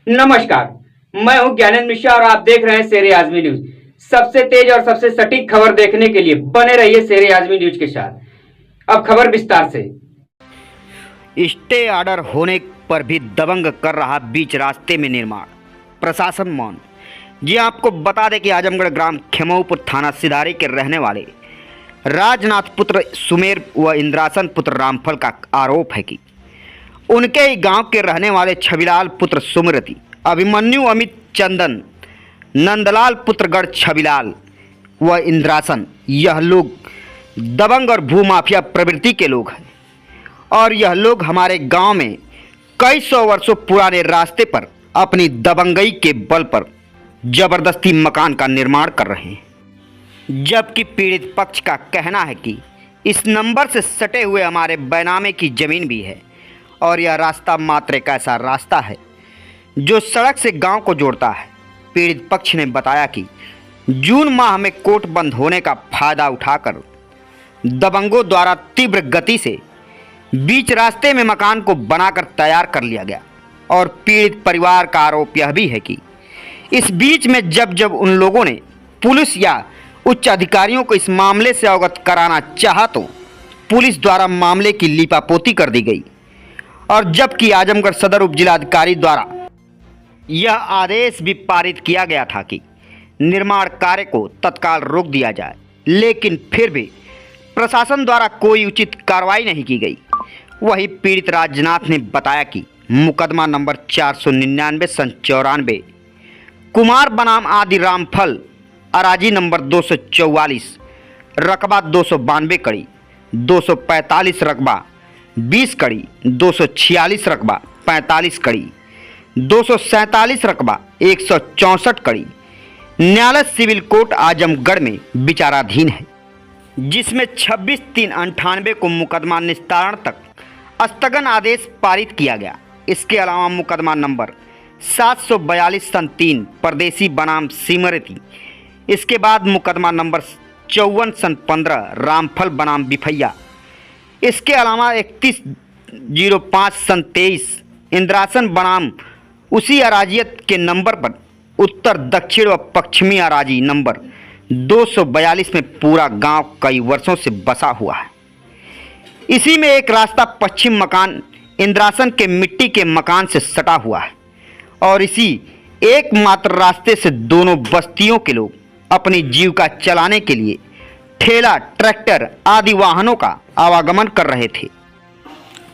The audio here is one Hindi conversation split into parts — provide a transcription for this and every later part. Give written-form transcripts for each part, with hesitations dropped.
नमस्कार, मैं हूं ज्ञानेंद्र मिश्रा और आप देख रहे हैं शेर आजमी न्यूज। सबसे तेज और सबसे सटीक खबर देखने के लिए बने रहिए शेर आजमी न्यूज के साथ। अब खबर विस्तार से। स्टे ऑर्डर होने पर भी दबंग कर रहा बीच रास्ते में निर्माण, प्रशासन मौन। जी आपको बता दें कि आजमगढ़ ग्राम खेमऊपुर थाना सिधारी के रहने वाले राजनाथ पुत्र सुमेर व इंद्रासन पुत्र रामफल का आरोप है कि उनके ही गांव के रहने वाले छबिलाल पुत्र सुमरती, अभिमन्यु अमित चंदन, नंदलाल पुत्रगढ़ छबिलाल व इंद्रासन, यह लोग दबंग और भूमाफिया प्रवृत्ति के लोग हैं और यह लोग हमारे गांव में कई सौ वर्षों पुराने रास्ते पर अपनी दबंगई के बल पर जबरदस्ती मकान का निर्माण कर रहे हैं। जबकि पीड़ित पक्ष का कहना है कि इस नंबर से सटे हुए हमारे बैनामे की ज़मीन भी है और यह रास्ता मात्र एक ऐसा रास्ता है जो सड़क से गांव को जोड़ता है। पीड़ित पक्ष ने बताया कि जून माह में कोर्ट बंद होने का फायदा उठाकर दबंगों द्वारा तीव्र गति से बीच रास्ते में मकान को बनाकर तैयार कर लिया गया और पीड़ित परिवार का आरोप यह भी है कि इस बीच में जब जब उन लोगों ने पुलिस या उच्च अधिकारियों को इस मामले से अवगत कराना चाहा तो पुलिस द्वारा मामले की लीपापोती कर दी गई और जबकि आजमगढ़ सदर उप जिलाधिकारी द्वारा यह आदेश भी पारित किया गया था कि निर्माण कार्य को तत्काल रोक दिया जाए, लेकिन फिर भी प्रशासन द्वारा कोई उचित कार्रवाई नहीं की गई। वहीं पीड़ित राजनाथ ने बताया कि मुकदमा नंबर 499/94 कुमार बनाम आदि रामफल, अराजी नंबर 244, रकबा 292 कड़ी, 245 रकबा 20 कड़ी, 246 रकबा 45 कड़ी, 247 रकबा 164 कड़ी न्यायालय सिविल कोर्ट आजमगढ़ में विचाराधीन है, जिसमें 26/3/98 को मुकदमा निस्तारण तक स्थगन आदेश पारित किया गया। इसके अलावा मुकदमा नंबर 742/3 परदेसी बनाम सिमरती, इसके बाद मुकदमा नंबर 54/15 रामफल बनाम बिफैया, इसके अलावा 31/05/23 इंद्रासन बनाम उसी अराजियत के नंबर पर उत्तर दक्षिण व पश्चिमी अराजी नंबर 242 में पूरा गांव कई वर्षों से बसा हुआ है। इसी में एक रास्ता पश्चिम मकान इंद्रासन के मिट्टी के मकान से सटा हुआ है और इसी एकमात्र रास्ते से दोनों बस्तियों के लोग अपनी जीविका चलाने के लिए ठेला, ट्रैक्टर आदि वाहनों का आवागमन कर रहे थे।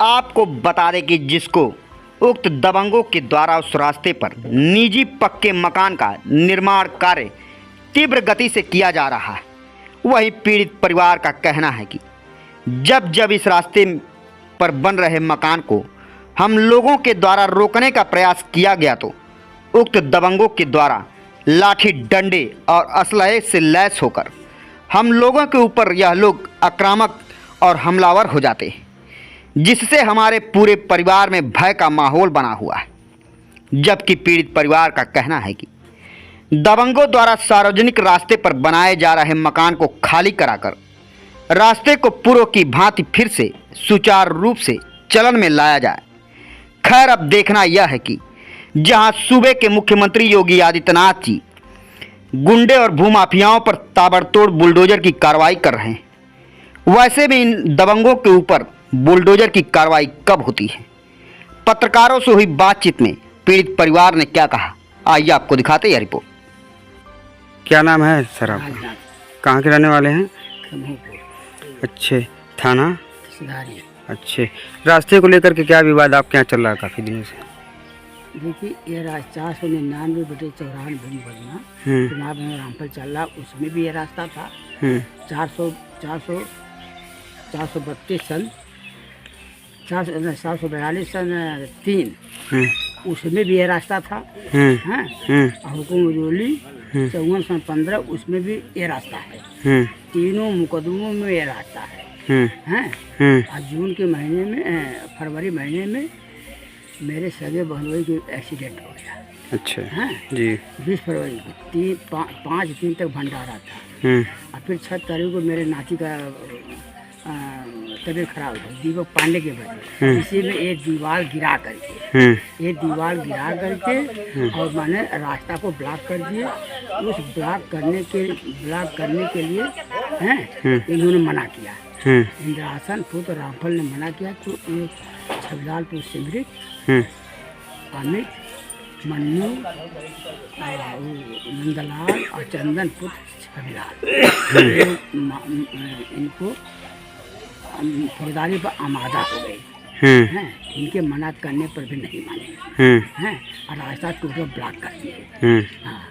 आपको बता दें कि जिसको उक्त दबंगों के द्वारा उस रास्ते पर निजी पक्के मकान का निर्माण कार्य तीव्र गति से किया जा रहा है। वही पीड़ित परिवार का कहना है कि जब जब इस रास्ते पर बन रहे मकान को हम लोगों के द्वारा रोकने का प्रयास किया गया तो उक्त दबंगों के द्वारा लाठी, डंडे और असलहे से लैस होकर हम लोगों के ऊपर यह लोग आक्रामक और हमलावर हो जाते हैं, जिससे हमारे पूरे परिवार में भय का माहौल बना हुआ है। जबकि पीड़ित परिवार का कहना है कि दबंगों द्वारा सार्वजनिक रास्ते पर बनाए जा रहे मकान को खाली कराकर रास्ते को पूर्व की भांति फिर से सुचारू रूप से चलन में लाया जाए। खैर, अब देखना यह है कि जहां सूबे के मुख्यमंत्री योगी आदित्यनाथ जी गुंडे और भूमाफियाओं पर ताबड़तोड़ बुलडोजर की कार्रवाई कर रहे हैं, वैसे भी इन दबंगों के ऊपर बुलडोजर की कार्रवाई कब होती है। पत्रकारों से हुई बातचीत में पीड़ित परिवार ने क्या कहा, आइए आपको दिखाते हैं रिपोर्ट। क्या नाम है सर आपका? कहाँ के रहने वाले हैं? अच्छे, थाना सिधारी। अच्छे। रास्ते को लेकर के क्या विवाद आपके यहाँ चल रहा है काफ़ी दिनों से? देखिए, ये 499/94 मुकदमा चुनाव में रामफल चल रहा, उसमें भी ये रास्ता था। 432 सन 742/3 उसमें भी ये रास्ता था। हाँ, हुकुम उजोली 54/15 उसमें भी ये रास्ता है। तीनों मुकदमों में ये रास्ता है। आज जून के महीने में, फरवरी महीने में मेरे सगे बहनोई की एक्सीडेंट हो गया। अच्छा। हाँ जी। 20 फरवरी को 5 दिन तक भंडारा था और फिर 6 तारीख को मेरे नाती का तबीयत खराब हो दीपक पांडे के बच्चे, इसी में एक दीवार गिरा करके एक दीवार गिरा करके और मैंने रास्ता को ब्लॉक कर दिए। उस ब्लॉक करने के लिए हैं इन्होंने मना किया। इंद्रासन पुत्र रामफल ने मना किया तो ये छविलालपुर सिमरित अमित मन्नू नंदलाल और चंदन पुत्र छविलाल इनको फौजदारी पर आमादा हो गए हैं। इनके मना करने पर भी नहीं माने हैं और रास्ता टोटल ब्लॉक कर दिए। हाँ,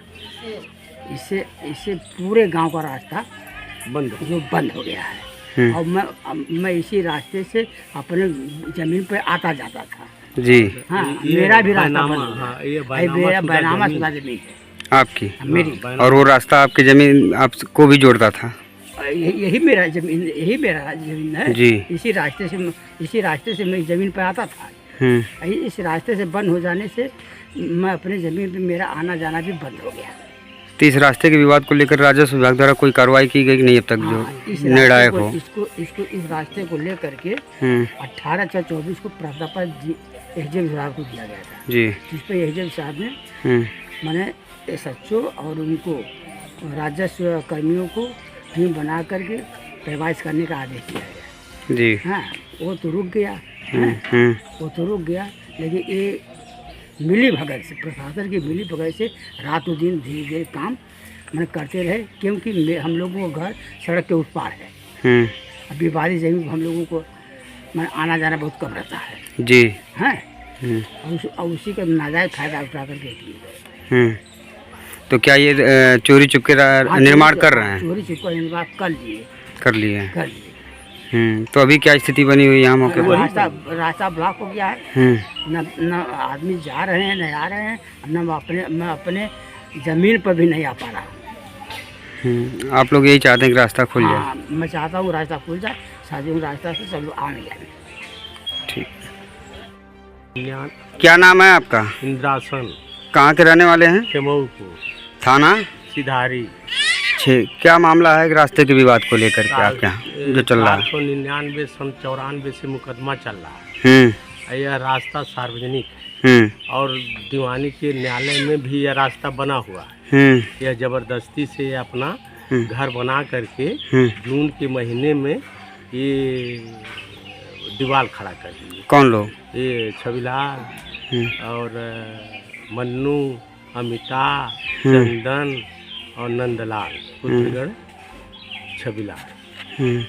इससे पूरे गांव का रास्ता बंद हो गया है। और मैं इसी रास्ते से अपने जमीन पर आता जाता था जी। हाँ, मेरा भी रास्ता बंद हो गया। मेरा बैनामा शुदा जमीन है आपकी, मेरी, और वो रास्ता आपकी जमीन आपको भी जोड़ता था। यही मेरा जमीन है जी। इसी रास्ते से मैं जमीन पर आता था। इस रास्ते से बंद हो जाने से मैं अपने ज़मीन पे मेरा आना जाना भी बंद हो गया। तो इस रास्ते के विवाद को लेकर राजस्व विभाग द्वारा कोई कार्रवाई की गई कि नहीं अब तक जो निर्णायक हो? इसको इस रास्ते को लेकर के 18/4/24 को प्राध्यापक एसडीएम साहब को दिया गया था जी, जिस पर एसडीएम साहब ने मैंने एसएचओ और उनको राजस्व कर्मियों को टीम बना करके प्रवास करने का आदेश दिया गया जी। हाँ, वो तो रुक गया लेकिन ये मिली भगत से, प्रशासन की मिली भगत से रातों दिन धीरे धीरे काम मैंने करते रहे, क्योंकि हम लोगों का घर सड़क के उस पार है। अभी बारिश जमीन हम लोगों को मैं आना जाना बहुत कम रहता है जी। हैं और उसी का नाजायज फायदा उठा करके किए। तो क्या ये चोरी चुपके निर्माण कर रहे हैं? चोरी चुपके निर्माण कर लिए। तो अभी क्या स्थिति बनी हुई है यहाँ मौके पर? रास्ता ब्लॉक हो गया है। न आदमी जा रहे हैं, न आ रहे हैं, मैं अपने ज़मीन पर भी नहीं आ पा रहा। आप लोग यही चाहते हैं कि रास्ता खुल जाए? मैं चाहता हूँ रास्ता खुल जाए, साथ रास्ता से सब लोग आने जाए। ठीक। क्या नाम है आपका? इंद्रासन। कहाँ के रहने वाले हैं? खेमऊपुर थाना सिधारी। क्या मामला है रास्ते के विवाद को लेकर के आपके यहाँ जो चल रहा है? 1999 सन 94 से मुकदमा चल रहा है। यह रास्ता सार्वजनिक है और दीवानी के न्यायालय में भी यह रास्ता बना हुआ है। यह जबरदस्ती से अपना घर बना करके जून के महीने में ये दीवार खड़ा कर दिए। कौन लोग? ये छविलाल और मन्नू, अमिता, चंदन और नंदलाल पुत्रगढ़ छविलाल।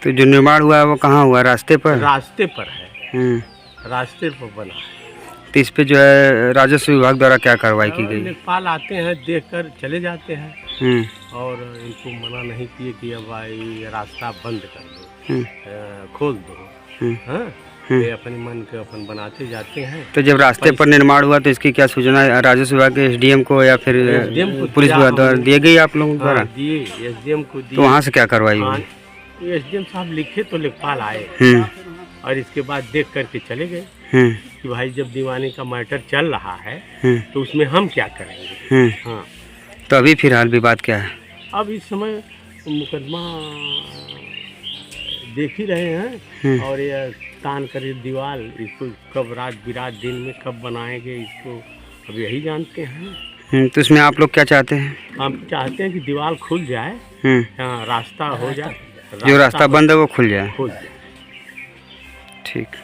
तो जो निर्माण हुआ है वो कहाँ हुआ? रास्ते पर? रास्ते पर है, रास्ते पर बना है। तो इस पे जो है राजस्व विभाग द्वारा क्या कार्रवाई की गई? लेखपाल आते हैं, देखकर चले जाते हैं और इनको मना नहीं किए कि अब ये रास्ता बंद कर दो, खोल दो। हाँ, ये अपने मन के अपन बनाते जाते हैं। तो जब रास्ते पर निर्माण हुआ तो इसकी क्या सूचना राजस्व विभाग के एसडीएम को या फिर पुलिस विभाग द्वारा दिए गई आप लोगों द्वारा? दिए, एसडीएम को दिए। तो वहाँ से क्या कार्रवाई हुई? एसडीएम साहब लिखे तो लेखपाल आए और इसके बाद देख करके चले गए कि भाई जब दीवानी का मैटर चल रहा है तो उसमें हम क्या करेंगे। हाँ, तो अभी फिलहाल विवाद क्या है? अब इस समय मुकदमा देख ही रहे हैं और ये तान कर दीवार इसको कब रात बिरात दिन में कब बनाएंगे इसको अब यही जानते हैं। तो इसमें आप लोग क्या चाहते हैं? हम चाहते हैं कि दीवार खुल जाए, हाँ, रास्ता हो जाए, जो रास्ता बंद है वो खुल जाए। खुल जाए। ठीक।